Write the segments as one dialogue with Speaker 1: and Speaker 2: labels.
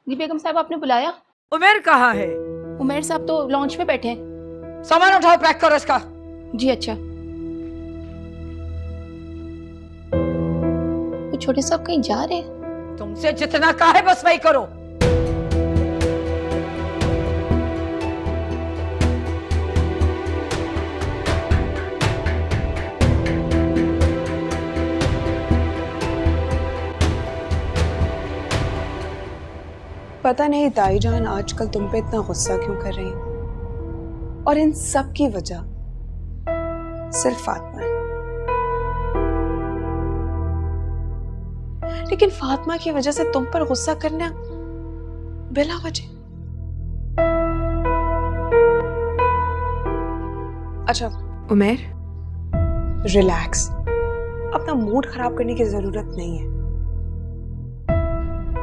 Speaker 1: जी बेगम साहब, आपने बुलाया?
Speaker 2: उमेर कहाँ है?
Speaker 1: उमेर साहब तो लॉन्च में बैठे हैं।
Speaker 2: सामान उठाओ, पैक करो इसका।
Speaker 1: जी अच्छा। वो छोटे साहब कहीं जा रहे हैं?
Speaker 2: तुमसे जितना कहा है बस वही करो।
Speaker 3: पता नहीं ताईजान आजकल तुम पे इतना गुस्सा क्यों कर रही हैं? और इन सब की वजह सिर्फ फातिमा है। लेकिन फातिमा की वजह से तुम पर गुस्सा करना बिला वजह। अच्छा उमेर, रिलैक्स, अपना मूड खराब करने की जरूरत नहीं है।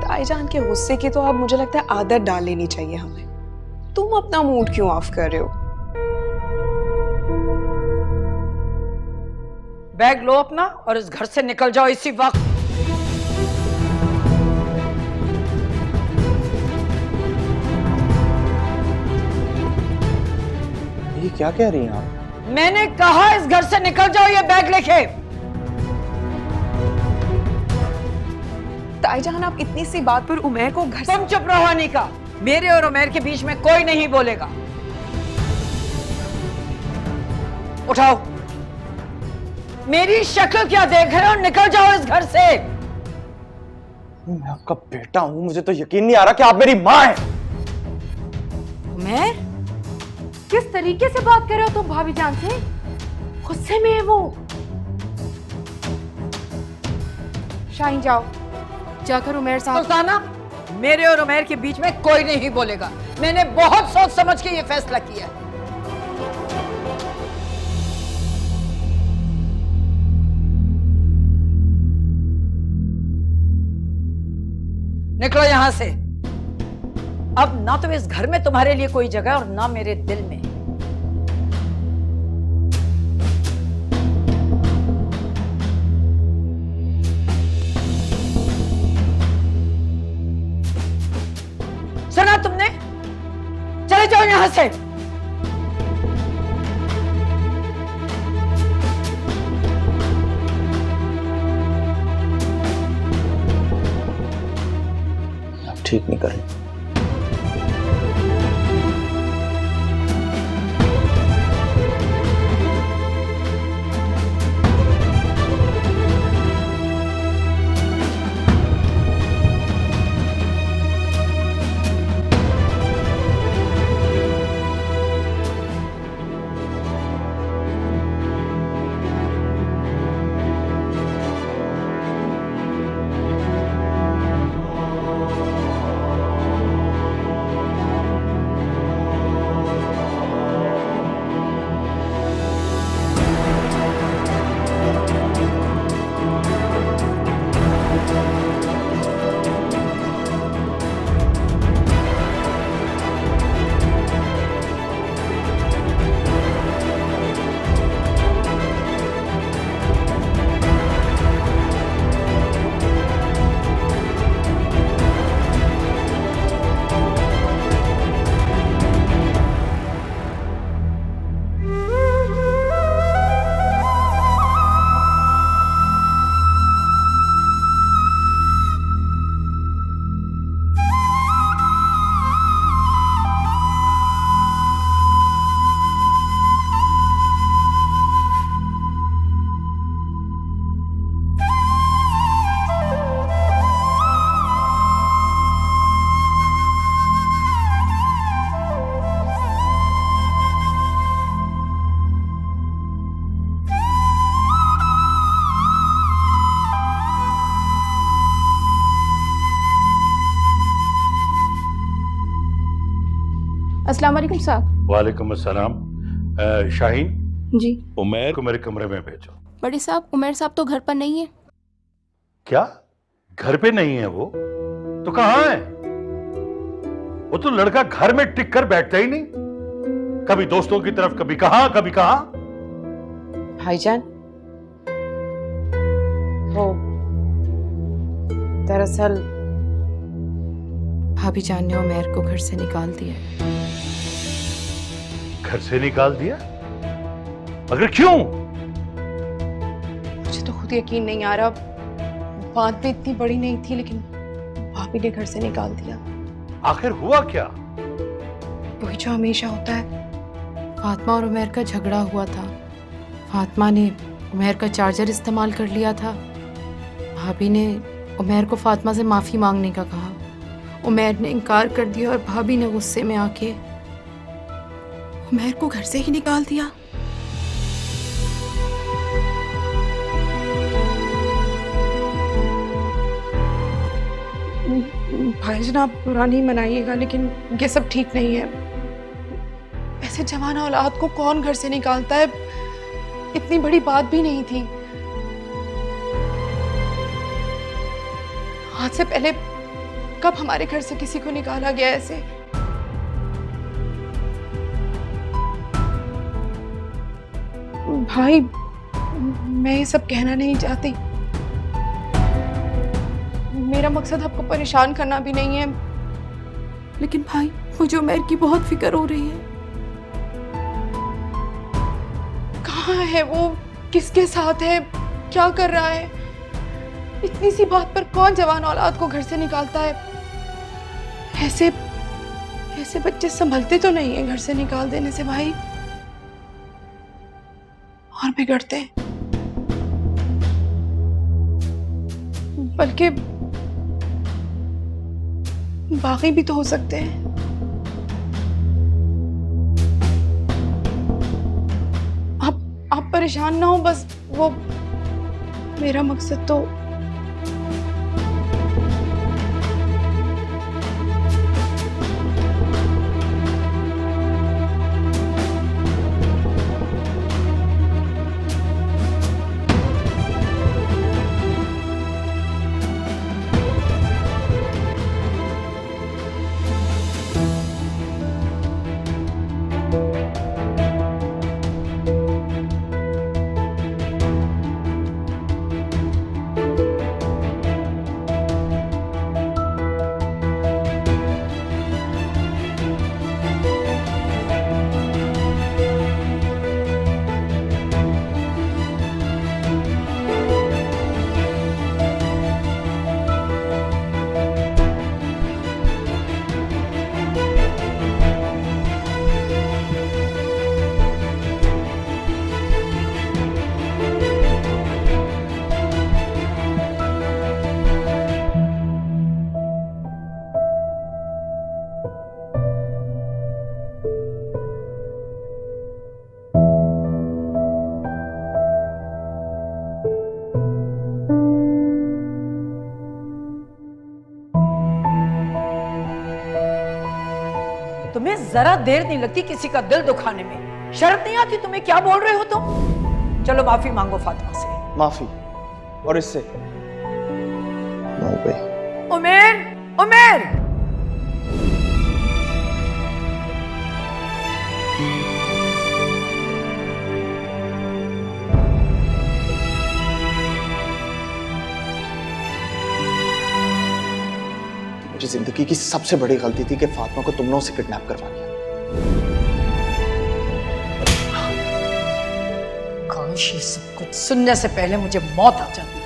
Speaker 3: ताईजान के गुस्से की तो अब मुझे लगता है आदत डाल लेनी चाहिए हमें। तुम अपना मूड क्यों ऑफ कर रहे हो?
Speaker 2: बैग लो अपना और इस घर से निकल जाओ इसी वक्त।
Speaker 4: ये क्या कह रही हैं आप?
Speaker 2: मैंने कहा इस घर से निकल जाओ, ये बैग लेके।
Speaker 3: ताईजान आप इतनी सी बात पर उमैर को घर से...
Speaker 2: तुम चुप रहो अनीका, मेरे और उमैर के बीच में कोई नहीं बोलेगा। उठाओ, मेरी शक्ल क्या देख रहे हो? निकल जाओ इस घर से।
Speaker 4: मैं आपका बेटा हूं, मुझे तो यकीन नहीं आ रहा कि आप मेरी मां हैं।
Speaker 5: उमैर, किस तरीके से बात कर रहे हो तुम भाभी जान से? गुस्से में है वो। शाहीन जाओ, जाकर उमैर साहब...
Speaker 2: सुल्ताना, मेरे और उमैर के बीच में कोई नहीं बोलेगा। मैंने बहुत सोच समझ के ये फैसला किया है। निकलो यहां से। अब ना तो इस घर में तुम्हारे लिए कोई जगह और ना मेरे दिल में। सुना तुमने? चले जाओ यहां से।
Speaker 4: आप ठीक नहीं कर रही।
Speaker 1: अस्सलाम वालेकुम साहब।
Speaker 6: वालेकुम अस्सलाम। शाहीन,
Speaker 1: जी
Speaker 6: उमैर को मेरे कमरे में भेजो।
Speaker 1: बड़े साहब, उमैर साहब तो घर पर नहीं है।
Speaker 6: क्या घर पे नहीं है वो? तो कहाँ है? वो तो लड़का घर में टिक कर बैठता ही नहीं, कभी दोस्तों की तरफ, कभी कहाँ कभी कहाँ।
Speaker 5: भाईजान, हो दरअसल भाभी जान ने उमैर को घर से निकाल दिया है।
Speaker 6: घर से निकाल दिया? मगर क्यों?
Speaker 1: मुझे तो खुद यकीन नहीं आ रहा। बात भी इतनी बड़ी नहीं थी, लेकिन भाभी ने घर से निकाल दिया।
Speaker 6: आखिर हुआ क्या?
Speaker 1: वही जो हमेशा होता है।
Speaker 5: फातिमा और उमैर का झगड़ा हुआ था। फातिमा ने उमैर का चार्जर इस्तेमाल कर लिया था। भाभी ने उमैर को फातिमा से माफ़ी मांगने का कहा। उमैर ने इनकार कर दिया और भाभी ने गुस्से में आके उमैर को घर से ही निकाल दिया।
Speaker 1: भाईजान, आप बुरा नहीं मनाइएगा, लेकिन ये सब ठीक नहीं है। ऐसे जवान औलाद को कौन घर से निकालता है? इतनी बड़ी बात भी नहीं थी। आज से पहले कब हमारे घर से किसी को निकाला गया ऐसे? भाई, मैं ये सब कहना नहीं चाहती। मेरा मकसद आपको परेशान करना भी नहीं है, लेकिन भाई, मुझे उमैर की बहुत फिक्र हो रही है। कहाँ है वो? किसके साथ है? क्या कर रहा है? इतनी सी बात पर कौन जवान औलाद को घर से निकालता है? ऐसे बच्चे संभलते तो नहीं है घर से निकाल देने से भाई, और बिगड़ते हैं। बल्कि बाकी भी तो हो सकते हैं। आप परेशान ना हो, बस वो मेरा मकसद तो
Speaker 2: तुम्हें जरा देर नहीं लगती किसी का दिल दुखाने में? शर्म नहीं आती तुम्हें? क्या बोल रहे हो तुम? चलो माफी मांगो फातिमा से।
Speaker 4: माफी? और इससे? नो वे।
Speaker 2: उमैर, उमैर!
Speaker 4: मुझे जिंदगी की सबसे बड़ी गलती थी कि फातिमा को तुमने उसे किडनैप करवा लिया।
Speaker 2: काश ये सब कुछ सुनने से पहले मुझे मौत आ जाती।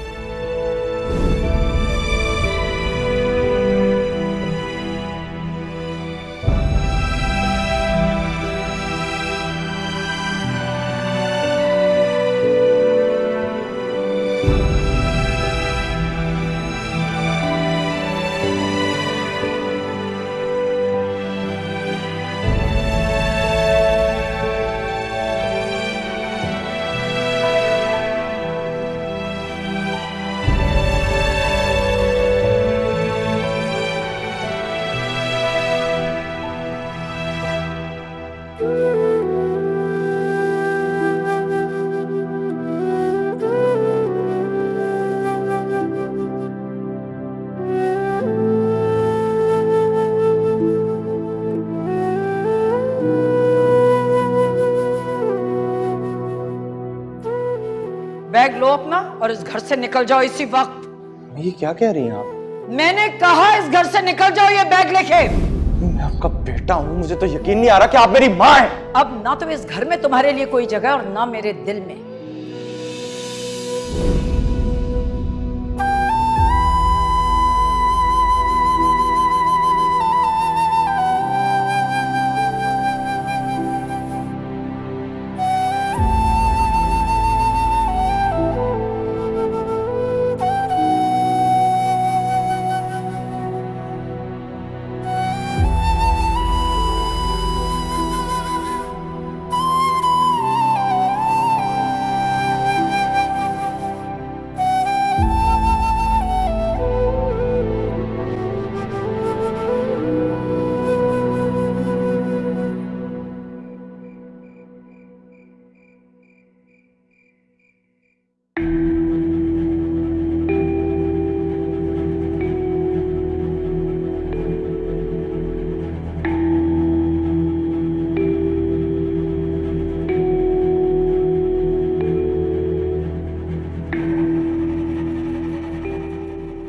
Speaker 2: बैग लो अपना और इस घर से निकल जाओ इसी वक्त।
Speaker 4: ये क्या कह रही हैं आप?
Speaker 2: मैंने कहा इस घर से निकल जाओ, ये बैग लेके।
Speaker 4: मैं आपका बेटा हूं, मुझे तो यकीन नहीं आ रहा कि आप मेरी माँ हैं।
Speaker 2: अब ना तो इस घर में तुम्हारे लिए कोई जगह और ना मेरे दिल में।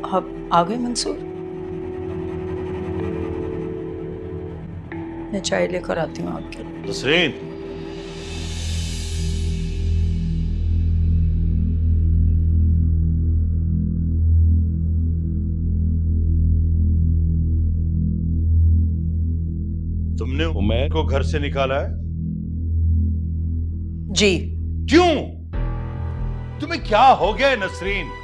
Speaker 2: अब आ गए मंसूर? मैं चाय लेकर आती हूँ आपके लिए।
Speaker 6: नसरीन, तुमने उमैर को घर से निकाला है?
Speaker 2: जी।
Speaker 6: क्यों? तुम्हें क्या हो गया है नसरीन?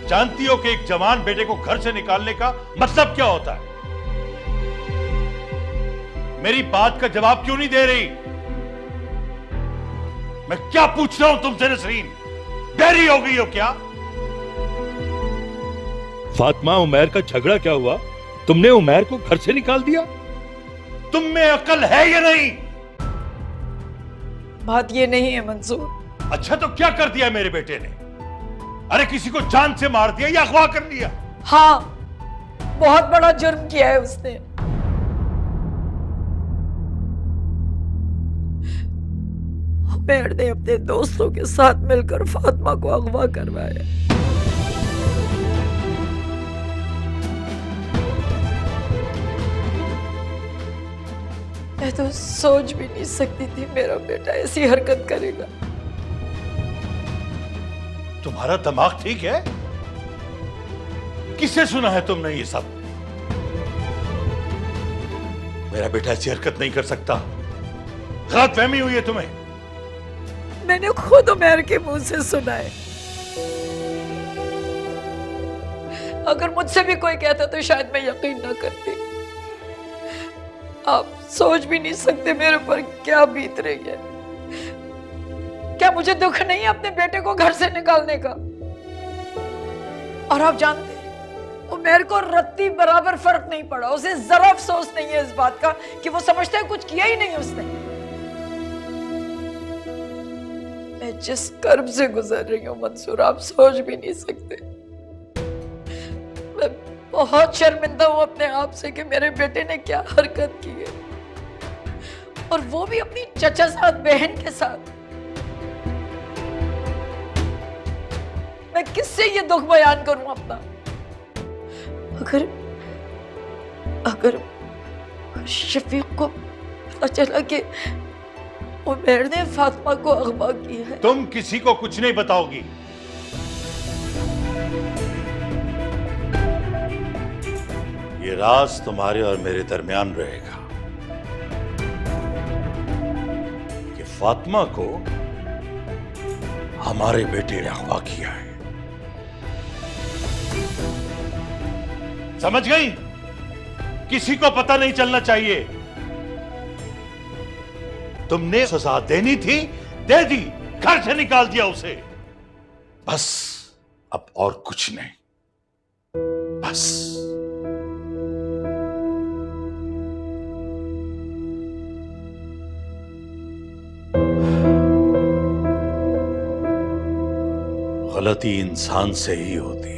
Speaker 6: जानती हो कि एक जवान बेटे को घर से निकालने का मतलब क्या होता है? मेरी बात का जवाब क्यों नहीं दे रही? मैं क्या पूछ रहा हूं तुमसे नसरीन? बहरी हो गई हो क्या? फातिमा, उमैर का झगड़ा क्या हुआ? तुमने उमैर को घर से निकाल दिया? तुम में अकल है या नहीं?
Speaker 2: बात ये नहीं है मंसूर।
Speaker 6: अच्छा, तो क्या कर दिया मेरे बेटे ने? अरे किसी को जान से मार दिया या अगवा कर लिया?
Speaker 2: हाँ, बहुत बड़ा जुर्म किया है उसने। उमैर ने अपने दोस्तों के साथ मिलकर फातिमा को अगवा करवाया। मैं तो सोच भी नहीं सकती थी मेरा बेटा ऐसी हरकत करेगा।
Speaker 6: तुम्हारा दिमाग ठीक है? किससे सुना है तुमने ये सब? मेरा बेटा ऐसी हरकत नहीं कर सकता। गलतफहमी हुई है तुम्हें।
Speaker 2: मैंने खुद उमैर के मुंह से सुना है। अगर मुझसे भी कोई कहता तो शायद मैं यकीन ना करती। आप सोच भी नहीं सकते मेरे पर क्या बीत रही है। क्या मुझे दुख नहीं है अपने बेटे को घर से निकालने का? और आप जानते हैं, उमैर को रत्ती बराबर फर्क नहीं पड़ा। उसे जरा अफसोस नहीं है इस बात का कि वो समझता है कुछ किया ही नहीं उसने। मैं जिस कर्ब से गुजर रही हूँ मंसूर, आप सोच भी नहीं सकते। मैं बहुत शर्मिंदा हूँ अपने आप से कि मेरे बेटे ने क्या हरकत की है, और वो भी अपनी चचा साथ बहन के साथ। मैं किससे ये दुख बयान करूं अपना? अगर शफीक को पता चला कि उमैर ने फातिमा को अगवा किया है।
Speaker 6: तुम किसी को कुछ नहीं बताओगी। ये राज तुम्हारे और मेरे दरमियान रहेगा कि फातिमा को हमारे बेटे ने अगवा किया है। समझ गई? किसी को पता नहीं चलना चाहिए। तुमने सजा देनी थी, दे दी, घर से निकाल दिया उसे। बस, अब और कुछ नहीं। बस। गलती इंसान से ही होती है।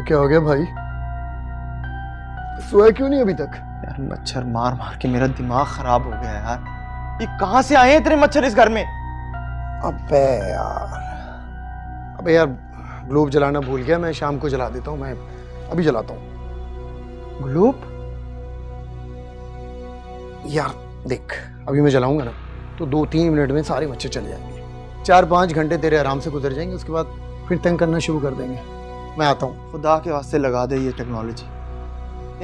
Speaker 7: क्या हो गया भाई? सोया क्यों नहीं अभी तक?
Speaker 4: यार मच्छर मार मार के मेरा दिमाग खराब हो गया यार। ये कहां से आए हैं इतने मच्छर इस घर में?
Speaker 7: अबे यार ग्लोब जलाना भूल गया। मैं शाम को जला देता हूँ, मैं अभी जलाता हूँ।
Speaker 4: ग्लोब?
Speaker 7: यार देख, अभी मैं जलाऊंगा ना तो 2-3 मिनट में सारे मच्छर चले जाएंगे। 4-5 घंटे तेरे आराम से गुजर जाएंगे, उसके बाद फिर तंग करना शुरू कर देंगे। मैं आता हूँ।
Speaker 4: खुदा के वास्ते लगा दे ये टेक्नोलॉजी,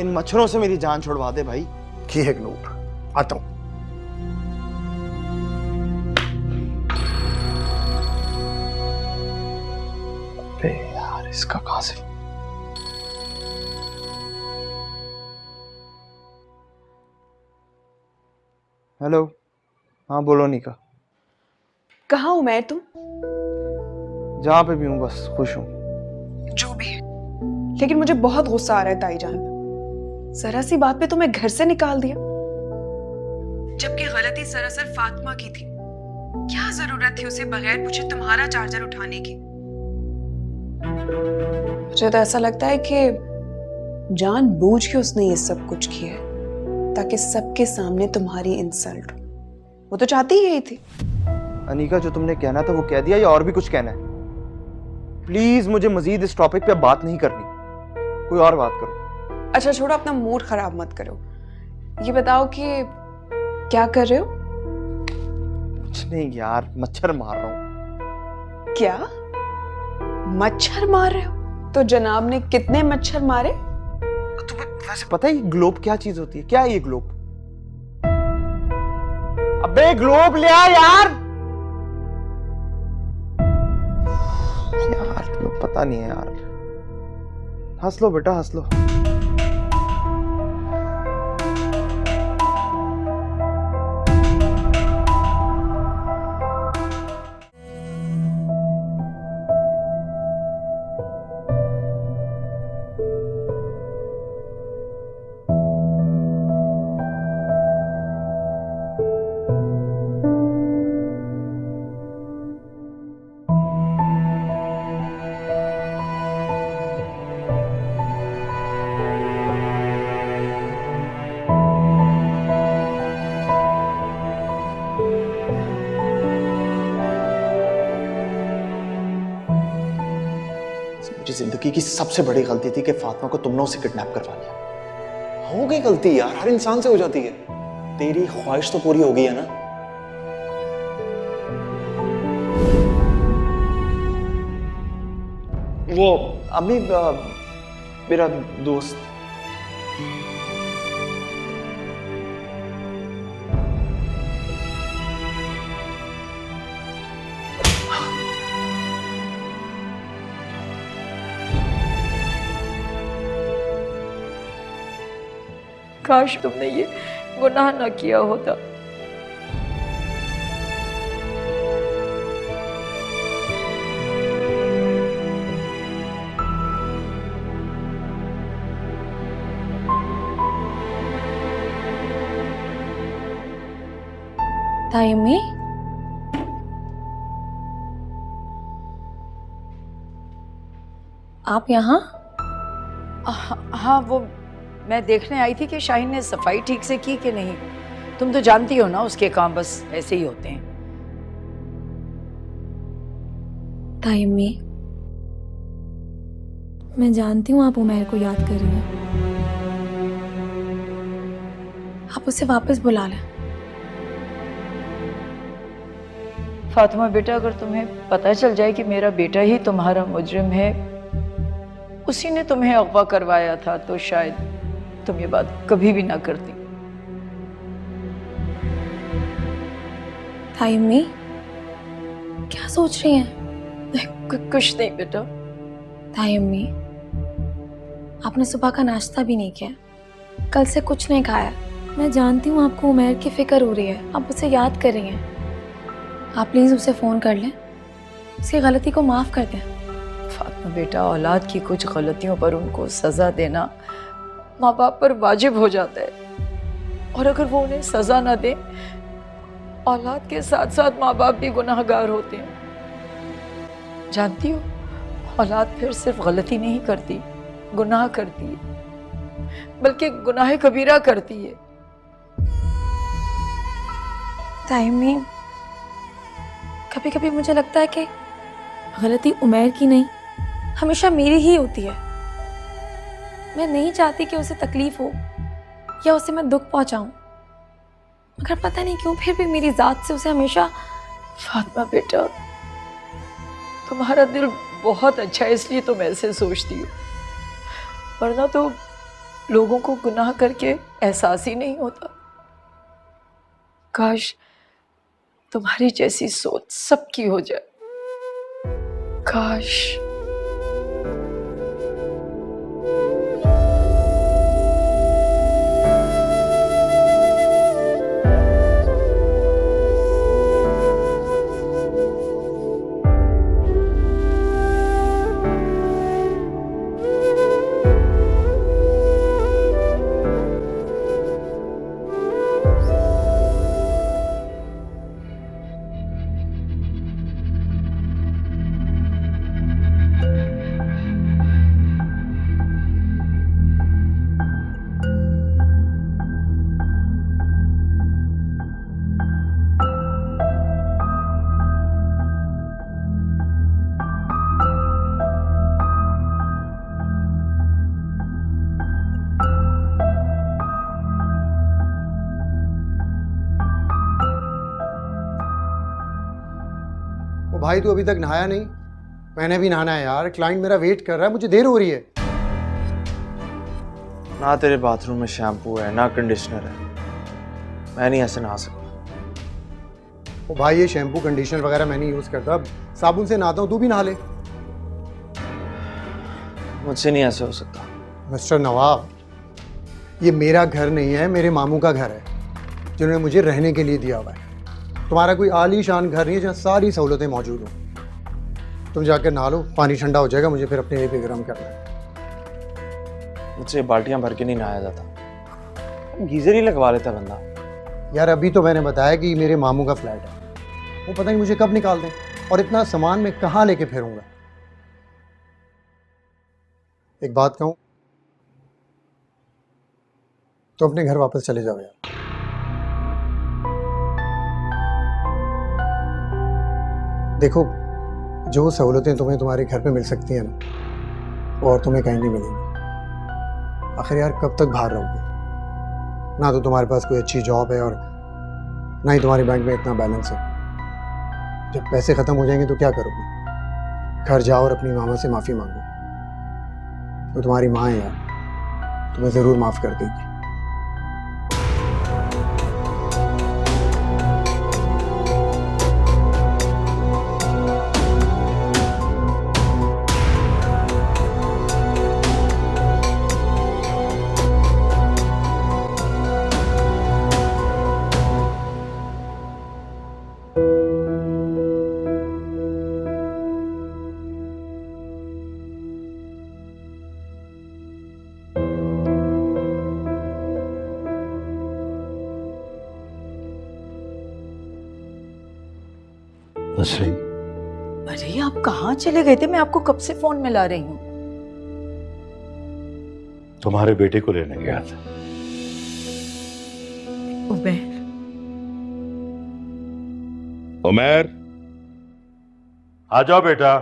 Speaker 4: इन मच्छरों से मेरी जान छुड़वा दे भाई।
Speaker 7: ये है ग्लोब, आता हूँ।
Speaker 4: अबे यार इसका कहां से? हेलो, हाँ बोलो निका।
Speaker 3: कहाँ उमैर तुम?
Speaker 4: जहाँ पे भी हूँ बस खुश हूँ।
Speaker 3: जो भी है, लेकिन मुझे बहुत गुस्सा आ रहा है ताईजान। जरा सी बात पे तुम्हें घर से निकाल दिया, जबकि गलती सरासर फातिमा की थी। क्या जरूरत थी उसे बगैर पूछे तुम्हारा चार्जर उठाने की? मुझे तो ऐसा लगता है कि जानबूझ के उसने ये सब कुछ किया है ताकि सबके सामने तुम्हारी इंसल्ट हो। वो तो चाहती ही यही थी।
Speaker 4: अनीका, जो तुमने कहना था वो कह दिया या और भी कुछ कहना है? प्लीज मुझे मजीद इस टॉपिक पे बात नहीं करनी, कोई और बात करो।
Speaker 3: अच्छा छोड़ो, अपना मूड खराब मत करो। ये बताओ कि क्या कर रहे हो?
Speaker 4: कुछ नहीं यार, मच्छर मार रहा हूँ।
Speaker 3: क्या मच्छर मार रहे हो? तो जनाब ने कितने मच्छर मारे?
Speaker 4: तुम्हें वैसे पता है ये ग्लोब क्या चीज होती है? क्या है ये ग्लोब? अबे ग्लोब ले आ यार। यार तुम्हें पता नहीं है यार। हंस लो बेटा, हंस लो। मेरी जिंदगी की सबसे बड़ी गलती थी कि फातिमा को तुमने उसे किडनैप करवा लिया। हो गई गलती यार, हर इंसान से हो जाती है। तेरी ख्वाहिश तो पूरी हो गई है ना। वो अम्मी, मेरा दोस्त
Speaker 2: काश तुमने ये गुनाह ना किया होता।
Speaker 8: तायम्मी, आप यहाँ?
Speaker 2: हाँ, वो मैं देखने आई थी कि शाहीन ने सफाई ठीक से की कि नहीं। तुम तो जानती हो ना उसके काम बस ऐसे ही होते हैं।
Speaker 8: तायम्मी, मैं जानती हूँ आप उमैर को याद कर रही हैं। आप उसे वापस बुला लें।
Speaker 2: फातिमा बेटा, अगर तुम्हें पता चल जाए कि मेरा बेटा ही तुम्हारा मुजरिम है, उसी ने तुम्हें अगवा करवाया था, तो शायद तुम ये बात कभी भी ना करती।
Speaker 8: तायम्मी, क्या सोच रही हैं?
Speaker 2: कुछ नहीं बेटा।
Speaker 8: तायम्मी, आपने सुबह का नाश्ता भी नहीं किया, कल से कुछ नहीं खाया। मैं जानती हूँ आपको उमैर की फिक्र हो रही है, आप उसे याद कर रही हैं। आप प्लीज़ उसे फ़ोन कर लें, उसकी गलती को माफ़ कर दें।
Speaker 2: फातिमा बेटा, औलाद की कुछ गलतियों पर उनको सज़ा देना माँ बाप पर वाजिब हो जाता है, और अगर वो उन्हें सज़ा ना दे, औलाद के साथ साथ माँ बाप भी गुनाहगार होते हैं। जानती हो, औलाद फिर सिर्फ गलती नहीं करती, गुनाह करती है, बल्कि गुनाह कबीरा करती है।
Speaker 8: ताइमी, कभी कभी मुझे लगता है कि गलती उमैर की नहीं, हमेशा मेरी ही होती है। मैं नहीं चाहती कि उसे तकलीफ हो या उसे मैं दुख पहुंचाऊं, मगर पता नहीं क्यों फिर भी मेरी जात से उसे हमेशा।
Speaker 2: फातिमा बेटा, तुम्हारा दिल बहुत अच्छा है, इसलिए तुम ऐसे सोचती हो, वरना तो लोगों को गुनाह करके एहसास ही नहीं होता। काश तुम्हारी जैसी सोच सबकी हो जाए, काश।
Speaker 7: ओ भाई, तू अभी तक नहाया नहीं? मैंने भी नहाना है यार, क्लाइंट मेरा वेट कर रहा है, मुझे देर हो रही है।
Speaker 4: ना तेरे बाथरूम में शैम्पू है ना कंडीशनर है, मैं नहीं ऐसे नहा सकता।
Speaker 7: ओ भाई, ये शैम्पू कंडीशनर वगैरह मैं नहीं यूज करता, साबुन से नहाता हूँ, तू भी नहा ले।
Speaker 4: मुझसे नहीं ऐसे हो सकता।
Speaker 7: मिस्टर नवाब, ये मेरा घर नहीं है, मेरे मामू का घर है, जिन्होंने मुझे रहने के लिए दिया हुआ है। तुम्हारा कोई आलीशान घर नहीं है जहाँ सारी सहूलतें मौजूद हों। तुम जाकर नहा लो, पानी ठंडा हो जाएगा, मुझे फिर अपने लिए भी गर्म करना है।
Speaker 4: मुझसे बाल्टियां भर के नहीं नहाया जाता, गीजर ही लगवा लेता बंदा।
Speaker 7: यार अभी तो मैंने बताया कि मेरे मामू का फ्लैट है, वो पता नहीं मुझे कब निकाल दें, और इतना सामान मैं कहाँ लेके फिरूंगा। एक बात कहूँ, तो अपने घर वापस चले जाओ यार। देखो, जो सहूलतें तुम्हें तुम्हारे घर पे मिल सकती हैं ना, वो और तुम्हें कहीं नहीं मिलेंगी। आखिर यार कब तक बाहर रहोगे? ना तो तुम्हारे पास कोई अच्छी जॉब है और ना ही तुम्हारे बैंक में इतना बैलेंस है। जब पैसे ख़त्म हो जाएंगे तो क्या करोगे? घर जाओ और अपनी मामा से माफ़ी मांगो, वो तुम्हारी माँ है यार, तुम्हें ज़रूर माफ़ कर देगी।
Speaker 6: नसरी,
Speaker 2: अरे आप कहाँ चले गए थे? मैं आपको कब से फोन मिला रही हूँ।
Speaker 6: तुम्हारे बेटे को लेने गया था।
Speaker 2: उमैर,
Speaker 6: उमैर, आ जाओ बेटा।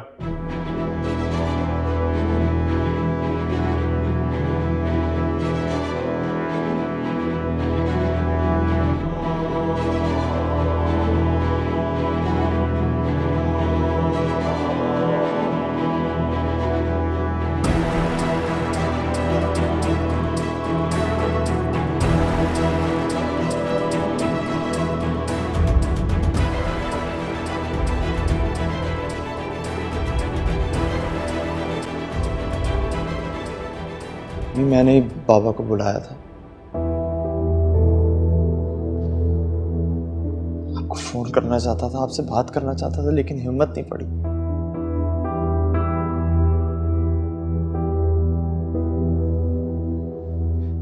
Speaker 4: मैंने ही बाबा को बुलाया था, आपको फोन करना चाहता था, आपसे बात करना चाहता था, लेकिन हिम्मत नहीं पड़ी।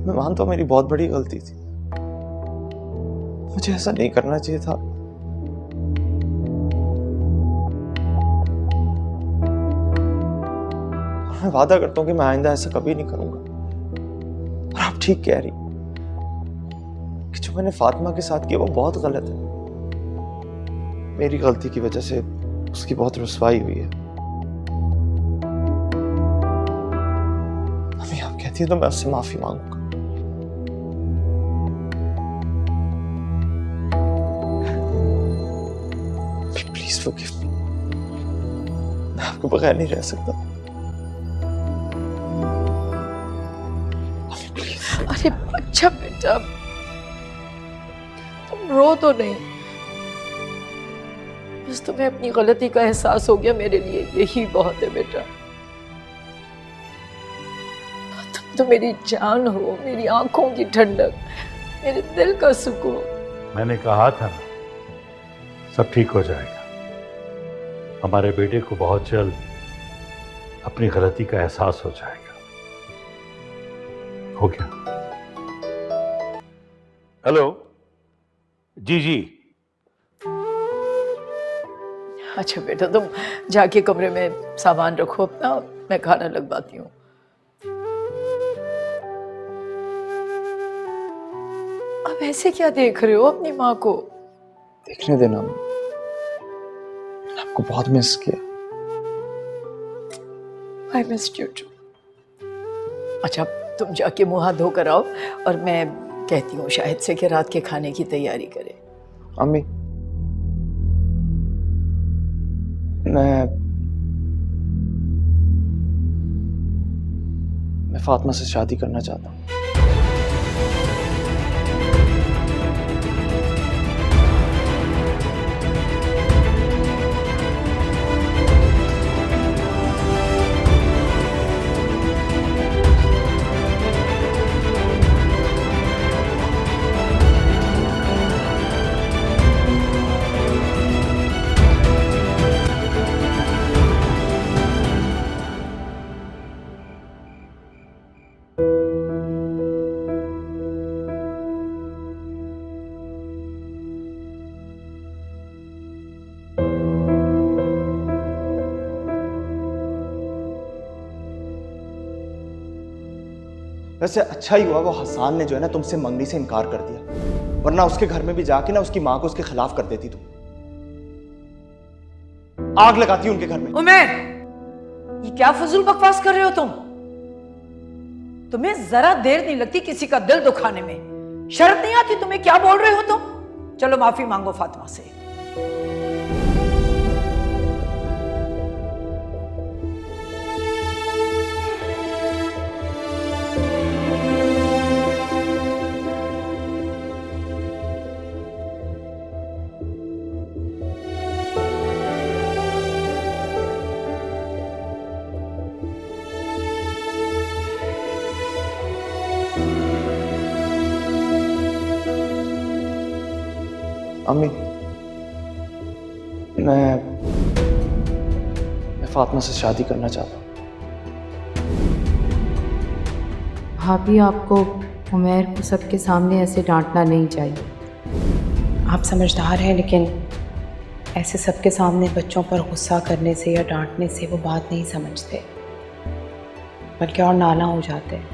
Speaker 4: मैं मानता हूं मेरी बहुत बड़ी गलती थी, मुझे ऐसा नहीं करना चाहिए था। मैं वादा करता हूँ कि मैं आइंदा ऐसा कभी नहीं करूंगा। और आप ठीक कह रही कि जो मैंने फातिमा के साथ किया वो बहुत गलत है। मेरी गलती की वजह से उसकी बहुत रुसवाई हुई है। अभी आप कहती है तो मैं उससे माफी मांगूंगा। Please forgive me. मैं आपके बगैर नहीं रह सकता।
Speaker 2: अरे अच्छा बेटा, तुम रो तो नहीं, बस तुम्हें अपनी गलती का एहसास हो गया, मेरे लिए यही बहुत है बेटा। तुम तो मेरी जान हो, मेरी आंखों की ठंडक, मेरे दिल का सुकून।
Speaker 6: मैंने कहा था ना, सब ठीक हो जाएगा। हमारे बेटे को बहुत जल्द अपनी गलती का एहसास हो जाएगा। हो गया। हेलो जी जी।
Speaker 2: अच्छा बेटा, तुम जाके कमरे में सामान रखो अपना, मैं खाना लगवाती हूँ। अब ऐसे क्या देख रहे हो अपनी माँ को?
Speaker 4: देखने देना, मैंने आपको बहुत मिस किया।
Speaker 2: I missed you too. अच्छा, तुम जाके मुंह हाथ धोकर आओ और मैं कहती हूँ शाहिद से कि रात के खाने की तैयारी करे।
Speaker 4: अम्मी, मैं फातिमा से शादी करना चाहता हूँ। वैसे अच्छा ही हुआ वो हसन ने जो है ना तुमसे मंगनी से इनकार कर दिया, वरना उसके घर में भी जाके ना उसकी माँ को उसके खिलाफ कर देती। तुम आग लगाती उनके घर में।
Speaker 2: उमर, ये क्या फजूल बकवास कर रहे हो तुम? तुम्हें जरा देर नहीं लगती किसी का दिल दुखाने में? शर्म नहीं आती तुम्हें? क्या बोल रहे हो तुम? चलो माफी मांगो फातिमा से।
Speaker 4: अम्मी, मैं फातिमा से शादी करना चाहता हूँ।
Speaker 5: भाभी, आपको उमैर को सबके सामने ऐसे डांटना नहीं चाहिए। आप समझदार हैं, लेकिन ऐसे सबके सामने बच्चों पर गुस्सा करने से या डांटने से वो बात नहीं समझते, बल्कि और नाला हो जाते हैं।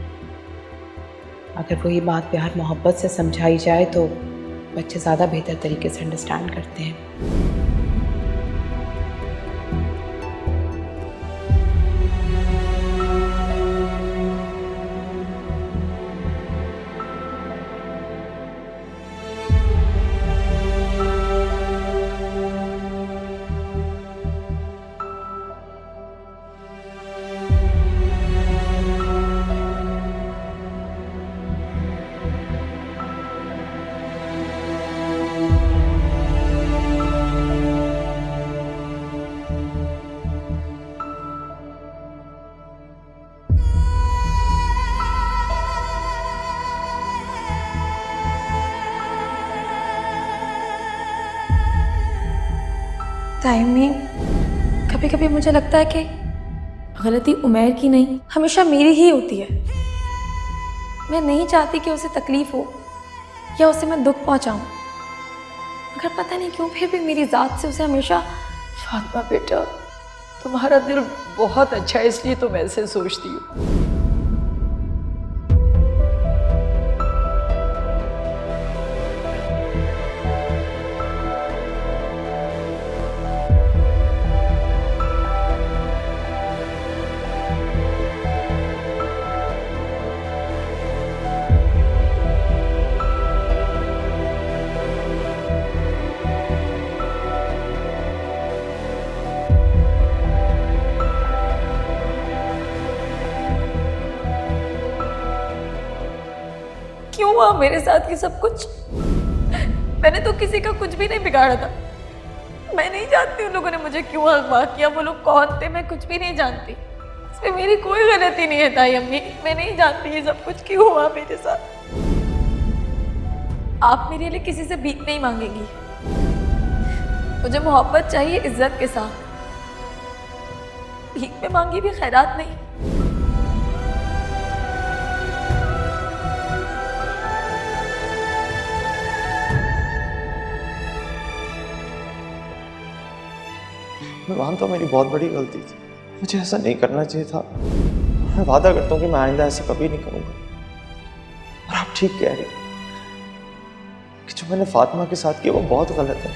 Speaker 5: अगर वही बात प्यार मोहब्बत से समझाई जाए तो बच्चे ज़्यादा बेहतर तरीके से अंडरस्टैंड करते हैं।
Speaker 8: टाइम में कभी कभी मुझे लगता है कि गलती उमैर की नहीं, हमेशा मेरी ही होती है। मैं नहीं चाहती कि उसे तकलीफ हो या उसे मैं दुख पहुंचाऊं, मगर पता नहीं क्यों फिर भी मेरी ज़ात से उसे हमेशा।
Speaker 2: फातिमा बेटा, तुम्हारा दिल बहुत अच्छा है, इसलिए तुम ऐसे सोचती हो। क्यों हुआ मेरे साथ ये सब कुछ? मैंने तो किसी का कुछ भी नहीं बिगाड़ा था। मैं नहीं जानती उन लोगों ने मुझे क्यों अगवा किया, वो लोग कौन थे, मैं कुछ भी नहीं जानती। इसमें मेरी कोई गलती नहीं है ताई अम्मी, मैं नहीं जानती ये सब कुछ क्यों हुआ मेरे साथ। आप मेरे लिए किसी से भीख नहीं मांगेंगी, मुझे मोहब्बत चाहिए इज्जत के साथ। भीख में मांगी भी खैरात नहीं।
Speaker 4: मैं मानता हूँ मेरी बहुत बड़ी गलती थी, मुझे ऐसा नहीं करना चाहिए था। मैं वादा करता हूँ कि मैं आइंदा ऐसा कभी नहीं करूँगा। और आप ठीक कह रही कि जो मैंने फातिमा के साथ किया वो बहुत गलत है।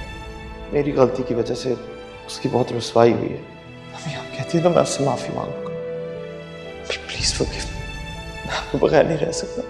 Speaker 4: मेरी गलती की वजह से उसकी बहुत रुसवाई हुई है। अभी आप कहती हैं तो मैं उससे माफ़ी मांगूंगा। प्लीज़ फॉरगिव मी, मैं आपके बगैर नहीं रह सकता।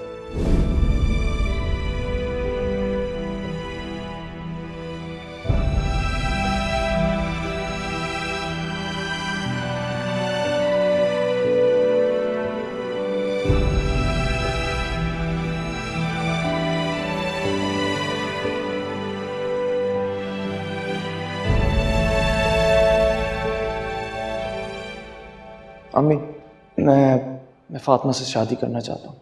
Speaker 4: अम्मी, मैं फातिमा से शादी करना चाहता हूँ।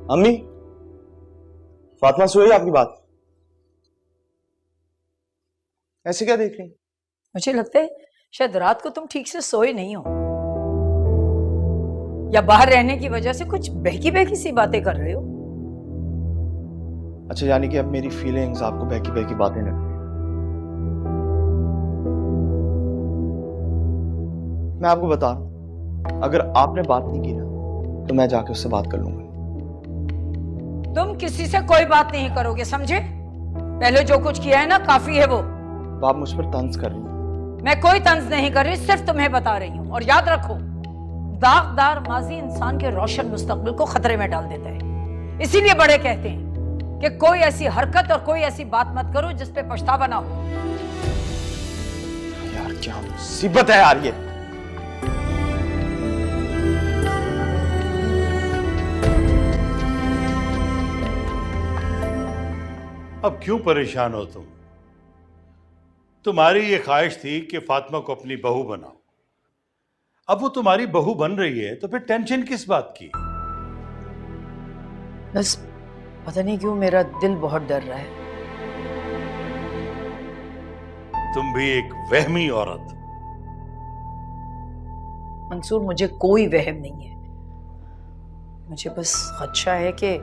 Speaker 4: अम्मी, फातिमा से हुई आपकी बात? ऐसे क्या देख रही?
Speaker 2: मुझे लगता है शायद रात को तुम ठीक से सोए नहीं हो, या बाहर रहने की वजह से कुछ बहकी बहकी सी बातें कर रहे हो।
Speaker 4: अच्छा, यानी कि अब मेरी फीलिंग्स आपको बहकी बहकी बातें लगती हैं। मैं आपको बता रहा हूं, अगर आपने बात नहीं की ना तो मैं जाके उससे बात कर लूंगा।
Speaker 2: तुम किसी से कोई बात नहीं करोगे, समझे? पहले जो कुछ किया है ना काफी है वो।
Speaker 4: तो आप मुझ पर तंज कर रही हैं।
Speaker 2: मैं कोई तंज नहीं कर रही, सिर्फ तुम्हें बता रही हूँ। और याद रखो, दागदार माजी इंसान के रोशन मुस्तकबिल को खतरे में डाल देता है। इसीलिए बड़े कहते हैं कि कोई ऐसी हरकत और कोई ऐसी बात मत करो जिस पे पछतावा ना हो।
Speaker 4: यार क्या मुसीबत है यार ये।
Speaker 6: अब क्यों परेशान हो तुम? तुम्हारी ये ख्वाहिश थी कि फातिमा को अपनी बहू बनाओ। अब वो तुम्हारी बहू बन रही है तो फिर टेंशन किस बात की?
Speaker 2: बस पता नहीं क्यों मेरा दिल बहुत डर रहा है।
Speaker 6: तुम भी एक वहमी औरत।
Speaker 2: मंसूर, मुझे कोई वहम नहीं है, मुझे बस खदशा है कि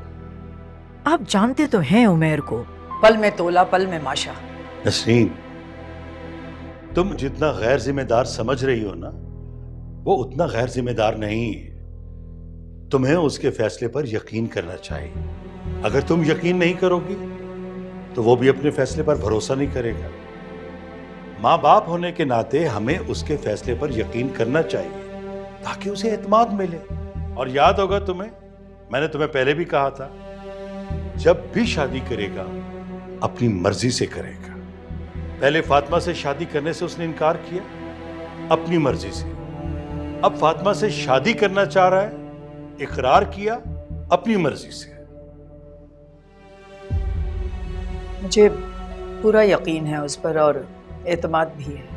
Speaker 2: आप जानते तो हैं उमैर को, पल में तोला पल में माशा।
Speaker 6: नसरीन, तुम जितना गैर जिम्मेदार समझ रही हो ना, वो उतना गैर जिम्मेदार नहीं है। तुम्हें उसके फैसले पर यकीन करना चाहिए। अगर तुम यकीन नहीं करोगी तो वो भी अपने फैसले पर भरोसा नहीं करेगा। माँ बाप होने के नाते हमें उसके फैसले पर यकीन करना चाहिए ताकि उसे एतमाद मिले। और याद होगा तुम्हें, मैंने तुम्हें पहले भी कहा था, जब भी शादी करेगा अपनी मर्जी से करेगा। पहले फातिमा से शादी करने से उसने इनकार किया अपनी मर्जी से, अब फातिमा से शादी करना चाह रहा है, इकरार किया अपनी मर्जी से।
Speaker 2: मुझे पूरा यकीन है उस पर और एतमाद भी है।